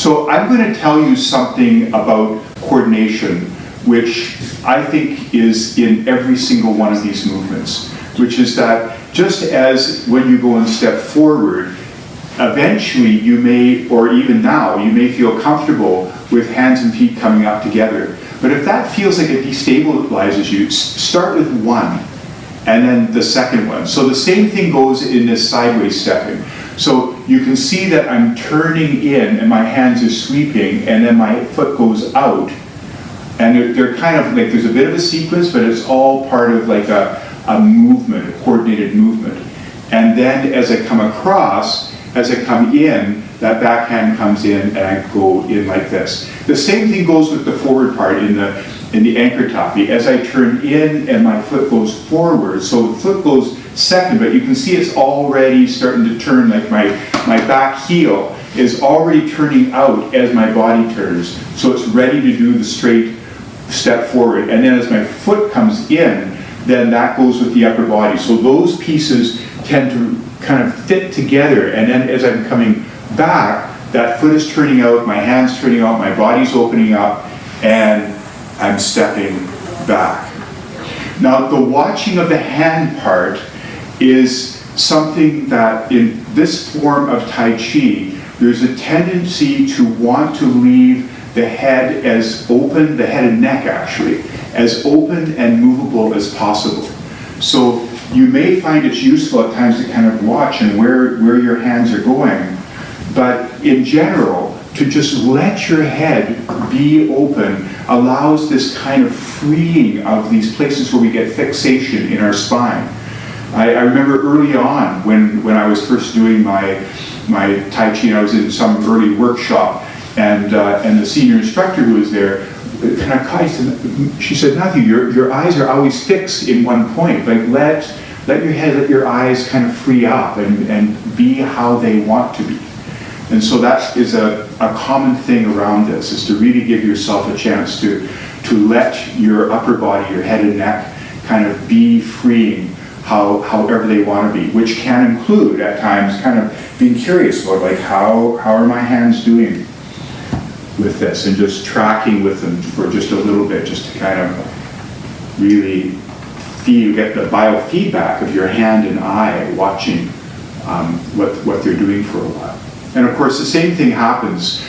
So I'm going to tell you something about coordination, which I think is in every single one of these movements, which is that just as when you go and step forward, eventually you may, or even now, you may feel comfortable with hands and feet coming up together. But if that feels like it destabilizes you, start with one, and then the second one. So the same thing goes in this sideways stepping. So you can see that I'm turning in and my hands are sweeping, and then my foot goes out. And they're kind of like, there's a bit of a sequence, but it's all part of like a movement, a coordinated movement. And then as I come across, as I come in, that back hand comes in and I go in like this. The same thing goes with the forward part in the anchor taffy. As I turn in and my foot goes forward, so the foot goes second, but you can see it's already starting to turn, like my back heel is already turning out as my body turns. So it's ready to do the straight step forward. And then as my foot comes in, then that goes with the upper body. So those pieces tend to kind of fit together. And then as I'm coming back, that foot is turning out, my hand's turning out, my body's opening up, and I'm stepping back. Now, the watching of the hand part is something that in this form of Tai Chi, there's a tendency to want to leave the head as open, the head and neck actually, as open and movable as possible. So you may find it's useful at times to kind of watch and where your hands are going, but in general, to just let your head be open allows this kind of freeing of these places where we get fixation in our spine. I remember early on when I was first doing my Tai Chi, and I was in some early workshop, and the senior instructor who was there kind of caught, she said, Matthew, your eyes are always fixed in one point. Like let your head, let your eyes kind of free up and be how they want to be. And so that is a common thing around this, is to really give yourself a chance to let your upper body, your head and neck, kind of be freeing however they want to be, which can include at times kind of being curious about like how are my hands doing with this, and just tracking with them for just a little bit, just to kind of really get the biofeedback of your hand and eye watching what they're doing for a while. And of course, the same thing happens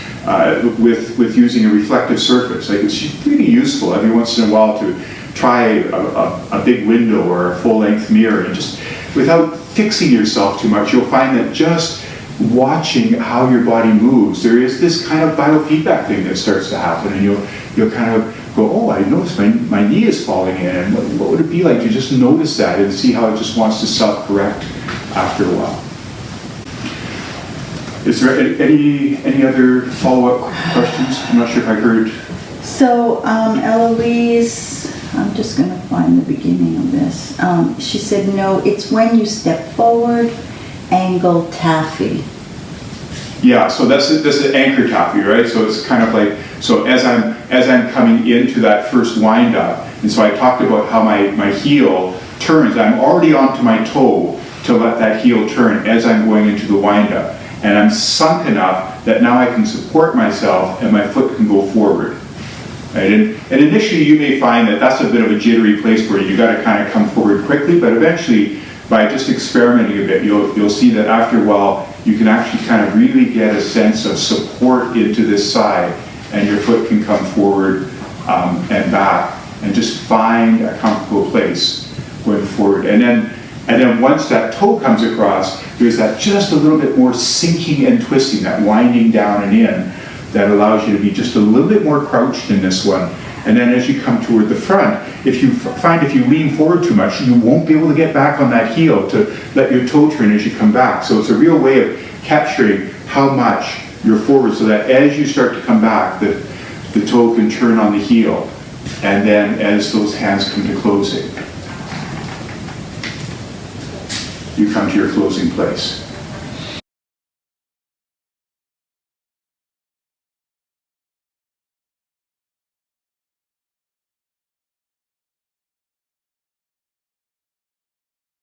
with using a reflective surface. Like, it's really useful every once in a while to try a big window or a full-length mirror, and just without fixing yourself too much, you'll find that just watching how your body moves, there is this kind of biofeedback thing that starts to happen, and you'll kind of go, oh, I noticed my knee is falling in, and what would it be like to just notice that and see how it just wants to self-correct after a while. Is there any other follow-up questions? I'm not sure if I heard. So Eloise, I'm just going to find the beginning of this. She said, no, it's when you step forward, angle taffy. Yeah, so this is anchor taffy, right? So it's kind of like, so as I'm coming into that first wind up, and so I talked about how my heel turns. I'm already onto my toe to let that heel turn as I'm going into the wind up. And I'm sunk enough that now I can support myself and my foot can go forward. Right? And initially you may find that that's a bit of a jittery place where you got to kind of come forward quickly, but eventually by just experimenting a bit, you'll see that after a while you can actually kind of really get a sense of support into this side, and your foot can come forward and back, and just find a comfortable place going forward. And then once that toe comes across, there's that just a little bit more sinking and twisting, that winding down and in, that allows you to be just a little bit more crouched in this one. And then as you come toward the front, if you find if you lean forward too much, you won't be able to get back on that heel to let your toe turn as you come back. So it's a real way of capturing how much you're forward, so that as you start to come back, the toe can turn on the heel. And then as those hands come to closing, you come to your closing place.